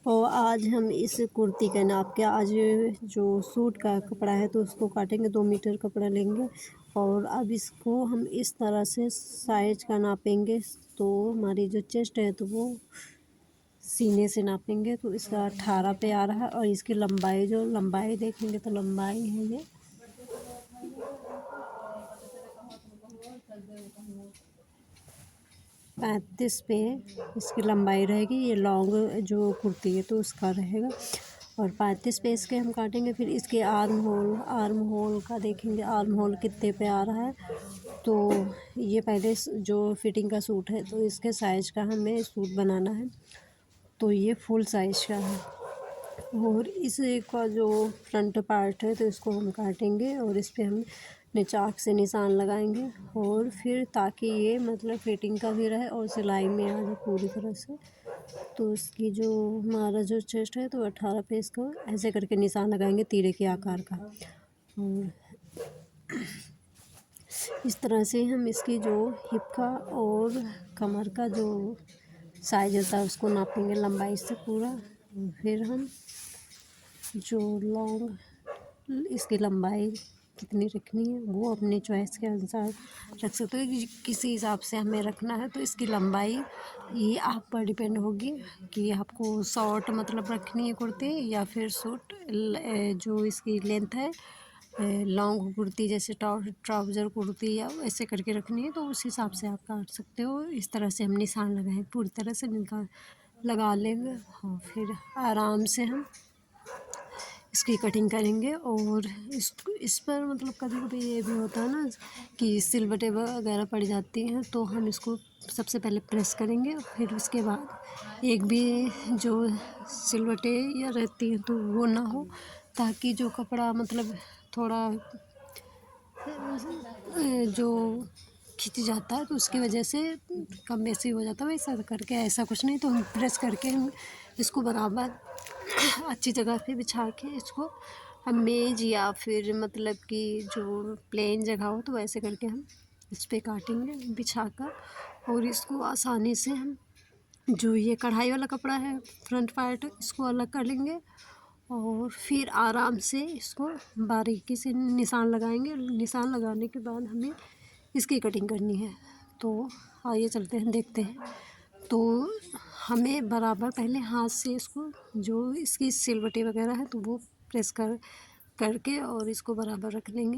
और आज हम इस कुर्ती का नाप के आज जो सूट का कपड़ा है तो उसको काटेंगे। 2 मीटर कपड़ा लेंगे और अब इसको हम इस तरह से साइज का नापेंगे। तो हमारी जो चेस्ट है तो वो सीने से नापेंगे तो इसका 18 पे आ रहा है। और इसकी लंबाई जो लंबाई देखेंगे तो लंबाई है ये 35 पे इसकी लंबाई रहेगी। ये लॉन्ग जो कुर्ती है तो उसका रहेगा और 35 पे इसके हम काटेंगे। फिर इसके आर्म होल का देखेंगे, आर्म होल कितने पे आ रहा है। तो ये पहले जो फिटिंग का सूट है तो इसके साइज का हमें सूट बनाना है। तो ये फुल साइज का है और इस का जो फ्रंट पार्ट है तो इसको हम काटेंगे और इस पे हम चाक से निशान लगाएंगे और फिर ताकि ये मतलब फिटिंग का भी रहे और सिलाई में आ जाए पूरी तरह से। तो इसकी जो हमारा जो चेस्ट है तो 18 पे इसको ऐसे करके निशान लगाएंगे तीरे के आकार का। और इस तरह से हम इसकी जो हिप का और कमर का जो साइज होता है उसको नापेंगे लंबाई से पूरा। फिर हम जो लॉन्ग इसकी लंबाई कितनी रखनी है वो अपने चॉइस के अनुसार रख सकते हो कि किस हिसाब से हमें रखना है। तो इसकी लंबाई ये आप पर डिपेंड होगी कि आपको शॉर्ट मतलब रखनी है कुर्ती या फिर सूट। जो इसकी लेंथ है लॉन्ग कुर्ती जैसे ट्राउज़र कुर्ती या ऐसे करके रखनी है तो उस हिसाब से आप काट सकते हो। इस तरह से हम निशान लगाएं पूरी तरह से लगा लेंगे। हाँ, फिर आराम से हम इसकी कटिंग करेंगे। और इस पर मतलब कभी-कभी ये भी होता है ना कि सिलवटें वगैरह पड़ जाती हैं तो हम इसको सबसे पहले प्रेस करेंगे। फिर उसके बाद एक भी जो सिलवटें या रहती हैं तो वो ना हो, ताकि जो कपड़ा मतलब थोड़ा जो खिंच जाता है तो उसकी वजह से कम बेसी हो जाता है। वैसा करके ऐसा कुछ नहीं, तो हम प्रेस करके हम इसको बराबर अच्छी जगह पे बिछा के इसको हम मेज या फिर मतलब कि जो प्लेन जगह हो तो वैसे करके हम इस पे काटेंगे बिछा कर। और इसको आसानी से हम जो ये कढ़ाई वाला कपड़ा है फ्रंट पार्ट इसको अलग कर लेंगे और फिर आराम से इसको बारीकी से निशान लगाएंगे। निशान लगाने के बाद हमें इसकी कटिंग करनी है। तो आइए चलते हैं देखते हैं। तो हमें बराबर पहले हाथ से इसको जो इसकी सिलवटें वगैरह है तो वो प्रेस करके और इसको बराबर रख लेंगे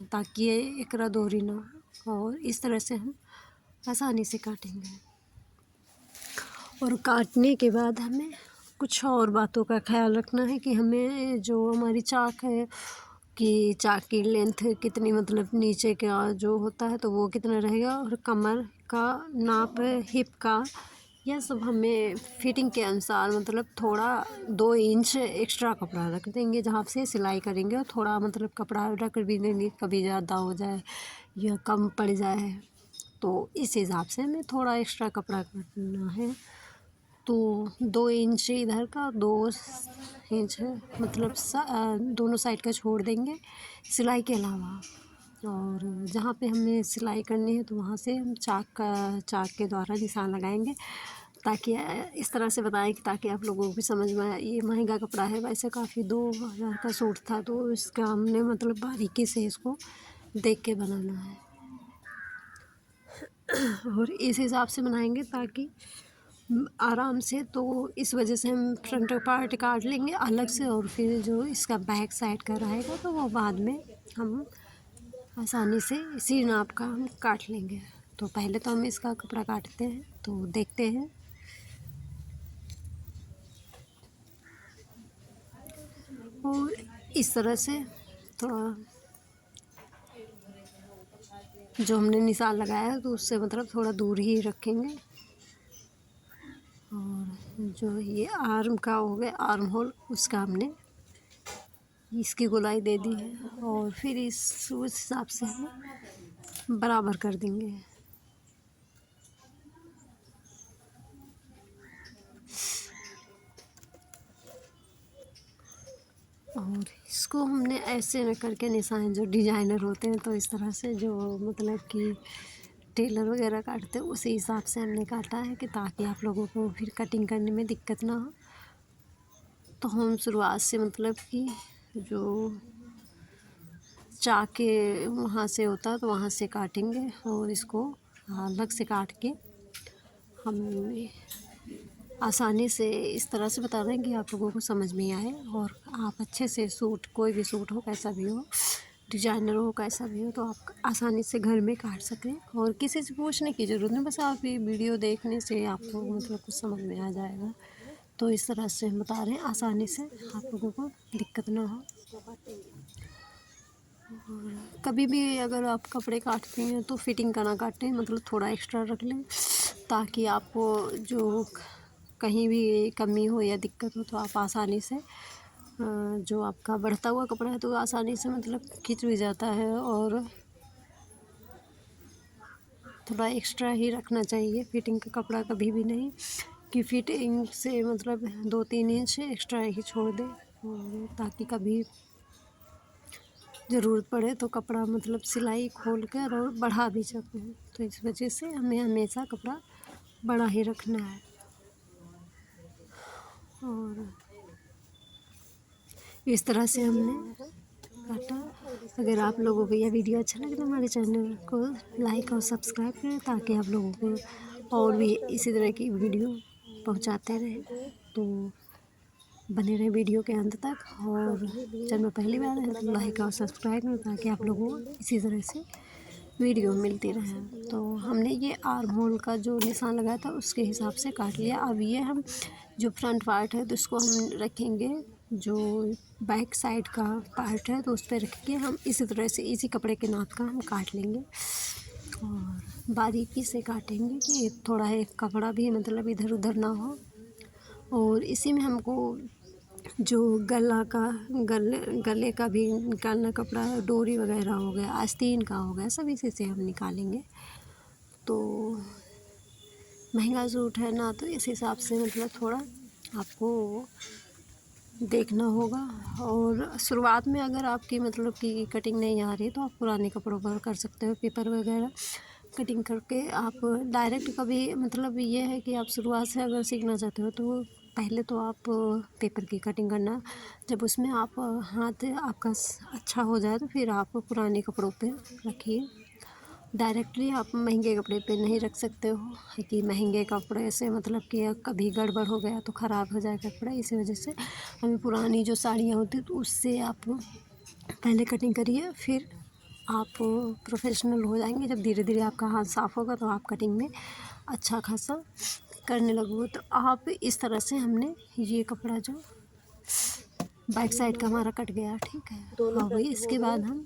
ताकि ये एकरा दोहरी ना हो। और इस तरह से हम आसानी से काटेंगे। और काटने के बाद हमें कुछ और बातों का ख्याल रखना है कि हमें जो हमारी चाक है कि चाक की लेंथ कितनी मतलब नीचे का जो होता है तो वो कितना रहेगा और कमर का नाप हिप का यह सब हमें फिटिंग के अनुसार मतलब थोड़ा 2 इंच एक्स्ट्रा कपड़ा रख देंगे जहाँ से सिलाई करेंगे। और थोड़ा मतलब कपड़ा रख भी देंगे, कभी ज़्यादा हो जाए या कम पड़ जाए तो इस हिसाब से हमें थोड़ा एक्स्ट्रा कपड़ा करना है। तो 2 इंच इधर का 2 इंच है मतलब दोनों साइड का छोड़ देंगे सिलाई के अलावा। और जहाँ पे हमें सिलाई करनी है तो वहाँ से हम चाक के द्वारा निशान लगाएंगे ताकि इस तरह से बताएं कि ताकि आप लोगों को भी समझ में आए। ये महंगा कपड़ा है, वैसे काफ़ी 2000 का सूट था तो इसका हमने मतलब बारीकी से इसको देख के बनाना है और इस हिसाब से बनाएंगे ताकि आराम से। तो इस वजह से हम फ्रंट पार्ट काट लेंगे अलग से और फिर जो इसका बैक साइड का रहेगा तो वो बाद में हम आसानी से इसी नाप का हम काट लेंगे। तो पहले तो हम इसका कपड़ा काटते हैं तो देखते हैं। और इस तरह से थोड़ा जो हमने निशान लगाया है तो उससे मतलब थोड़ा दूर ही रखेंगे। और जो ये आर्म का हो गया आर्म होल उसका हमने इसकी गोलाई दे दी है और फिर उस हिसाब से हम बराबर कर देंगे। और इसको हमने ऐसे न करके निशान जो डिजाइनर होते हैं तो इस तरह से जो मतलब कि टेलर वगैरह काटते हैं उसी हिसाब से हमने काटा है कि ताकि आप लोगों को फिर कटिंग करने में दिक्कत ना हो। तो हम शुरुआत से मतलब कि जो चाके वहाँ से होता है तो वहाँ से काटेंगे और इसको अलग से काट के हम आसानी से इस तरह से बता रहे हैं कि आप लोगों को समझ में आए और आप अच्छे से सूट, कोई भी सूट हो कैसा भी हो, डिजाइनर हो कैसा भी हो, तो आप आसानी से घर में काट सकें और किसी से पूछने की ज़रूरत नहीं। बस आप ये वीडियो देखने से आपको मतलब कुछ समझ में आ जाएगा। तो इस तरह से हम बता रहे हैं, आसानी से आप लोगों को दिक्कत ना हो। और कभी भी अगर आप कपड़े काटती हैं तो फिटिंग का ना काटें, मतलब थोड़ा एक्स्ट्रा रख लें ताकि आपको जो कहीं भी कमी हो या दिक्कत हो तो आप आसानी से जो आपका बढ़ता हुआ कपड़ा है तो आसानी से मतलब खिंच भी जाता है। और थोड़ा एक्स्ट्रा ही रखना चाहिए, फिटिंग का कपड़ा कभी भी नहीं कि फिटिंग से मतलब 2-3 इंच एक्स्ट्रा ही छोड़ दें, और ताकि कभी ज़रूरत पड़े तो कपड़ा मतलब सिलाई खोल कर और बढ़ा भी सकते हैं। तो इस वजह से हमें हमेशा कपड़ा बड़ा ही रखना है। और इस तरह से हमने काटा। अगर आप लोगों को यह वीडियो अच्छा लगे तो हमारे चैनल को लाइक और सब्सक्राइब करें ताकि आप लोगों को और भी इसी तरह की वीडियो पहुंचाते रहें। तो बने रहे वीडियो के अंत तक, और चैनल पहली बार है तो लाइक और सब्सक्राइब करें ताकि आप लोगों को इसी तरह से वीडियो मिलती रहे। तो हमने ये आर्म होल का जो निशान लगाया था उसके हिसाब से काट लिया। अब ये हम जो फ्रंट पार्ट है तो इसको हम रखेंगे, जो बैक साइड का पार्ट है तो उस पर रख के हम इसी तरह से इसी कपड़े के नाप का हम काट लेंगे और बारीकी से काटेंगे कि थोड़ा एक कपड़ा भी मतलब इधर उधर ना हो। और इसी में हमको जो गले का भी निकालना कपड़ा, डोरी वगैरह हो गया, आस्तीन का हो गया, सब इसी से हम निकालेंगे। तो महंगा सूट है ना, तो इस हिसाब से मतलब थोड़ा आपको देखना होगा। और शुरुआत में अगर आपकी मतलब कि कटिंग नहीं आ रही तो आप पुराने कपड़ों पर कर सकते हो, पेपर वगैरह कटिंग करके। आप डायरेक्ट कभी मतलब ये है कि आप शुरुआत से अगर सीखना चाहते हो तो पहले तो आप पेपर की कटिंग करना, जब उसमें आप हाथ आपका अच्छा हो जाए तो फिर आप पुराने कपड़ों पे रखिए। डायरेक्टली आप महंगे कपड़े पे नहीं रख सकते हो कि महंगे कपड़े से मतलब कि कभी गड़बड़ हो गया तो ख़राब हो जाएगा कपड़ा। इसी वजह से हमें पुरानी जो साड़ियाँ होती तो उससे आप पहले कटिंग करिए, फिर आप प्रोफेशनल हो जाएंगे। जब धीरे धीरे आपका हाथ साफ़ होगा तो आप कटिंग में अच्छा खासा करने लगोगे। तो आप इस तरह से हमने ये कपड़ा जो बैक साइड का हमारा कट गया, ठीक है। हाँ भाई, इसके बाद हम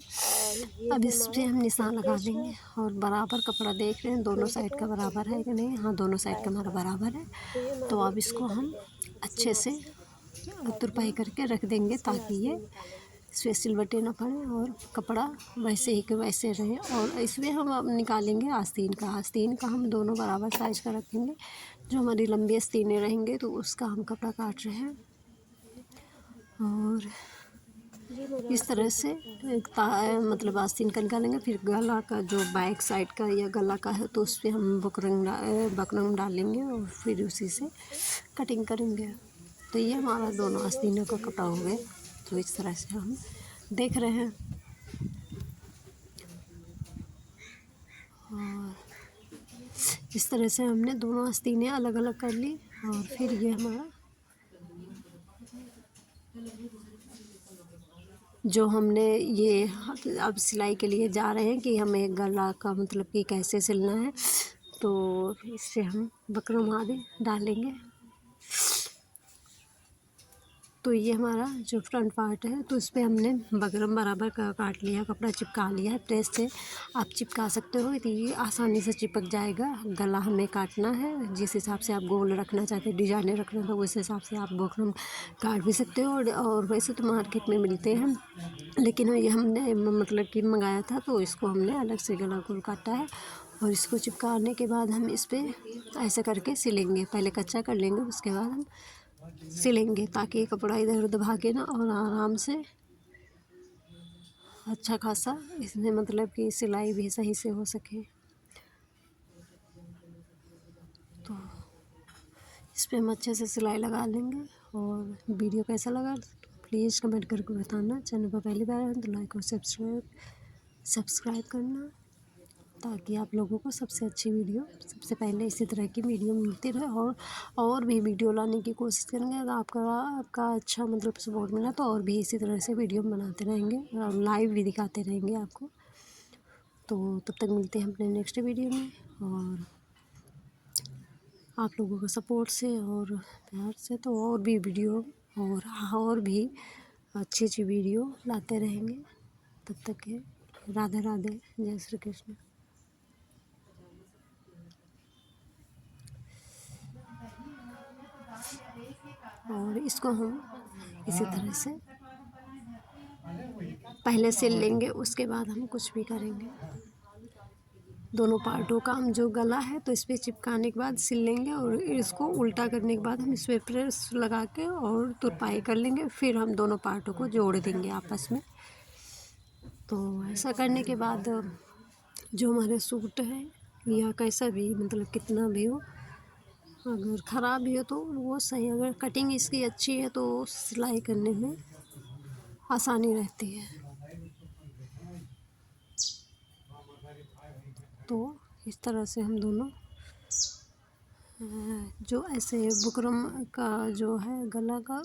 अब इस पर हम निशान लगा देंगे और बराबर कपड़ा देख रहे हैं दोनों साइड का बराबर है कि नहीं। हाँ, दोनों साइड का हमारा बराबर है। तो अब इसको हम अच्छे से तुरपाई करके रख देंगे ताकि ये इसमें सिलवटें ना पड़े और कपड़ा वैसे ही के वैसे रहे। और इसमें हम अब निकालेंगे आस्तीन का। आस्तीन का हम दोनों बराबर साइज का रखेंगे। जो हमारी लंबी आस्तीनें रहेंगे तो उसका हम कपड़ा काट रहे हैं। और इस तरह से एक मतलब आस्तीन का निकालेंगे। फिर गला का जो बैक साइड का या गला का है तो उस पर हम बकरम डालेंगे और फिर उसी से कटिंग करेंगे। तो ये हमारा दोनों आस्तीनों का कपड़ा हो गया। तो इस तरह से हम देख रहे हैं। और इस तरह से हमने दोनों आस्तीनें अलग अलग कर ली। और फिर ये हमारा जो हमने ये अब सिलाई के लिए जा रहे हैं कि हमें गला का मतलब कि कैसे सिलना है, तो इससे हम बकरम आदि डालेंगे। तो ये हमारा जो फ्रंट पार्ट है तो इस पर हमने बकरम बराबर का काट लिया, कपड़ा चिपका लिया है। प्रेस से आप चिपका सकते हो तो ये आसानी से चिपक जाएगा। गला हमें काटना है, जिस हिसाब से आप गोल रखना चाहते हैं, डिजाइने रखना तो उस हिसाब से आप बकरम काट भी सकते हो। और वैसे तो मार्केट में मिलते हैं, लेकिन ये हमने मतलब कि मंगाया था तो इसको हमने अलग से गला गोल काटा है। और इसको चिपकाने के बाद हम इस पर ऐसे करके सिलेंगे। पहले कच्चा कर लेंगे, उसके बाद हम सिलेंगे ताकि कपड़ा इधर उधर भागे ना और आराम से अच्छा खासा इसमें मतलब कि सिलाई भी सही से हो सके। तो इस पर हम अच्छे से सिलाई लगा लेंगे और वीडियो कैसा लगा प्लीज़ कमेंट करके बताना। चैनल पर पहली बार हैं तो लाइक और सब्सक्राइब करना, ताकि आप लोगों को सबसे अच्छी वीडियो सबसे पहले इसी तरह की वीडियो मिलती रहे। और भी वीडियो लाने की कोशिश करेंगे। अगर आपका अच्छा मतलब सपोर्ट मिला तो और भी इसी तरह से वीडियो बनाते रहेंगे और लाइव भी दिखाते रहेंगे आपको। तो तब तक मिलते हैं अपने नेक्स्ट वीडियो में, और आप लोगों के सपोर्ट से और प्यार से तो और भी वीडियो और भी अच्छी अच्छी वीडियो लाते रहेंगे। तब तक के राधे राधे, जय श्री कृष्ण। और इसको हम इसी तरह से पहले सिल लेंगे, उसके बाद हम कुछ भी करेंगे। दोनों पार्टों का हम जो गला है तो इस पर चिपकाने के बाद सिल लेंगे, और इसको उल्टा करने के बाद हम इस पर प्रेस लगा के और तुरपाई कर लेंगे। फिर हम दोनों पार्टों को जोड़ देंगे आपस में। तो ऐसा करने के बाद जो हमारे सूट है या कैसा भी मतलब कितना भी हो, अगर ख़राब भी हो तो वो सही, अगर कटिंग इसकी अच्छी है तो सिलाई करने में आसानी रहती है। तो इस तरह से हम दोनों जो ऐसे बुकरम का जो है गला का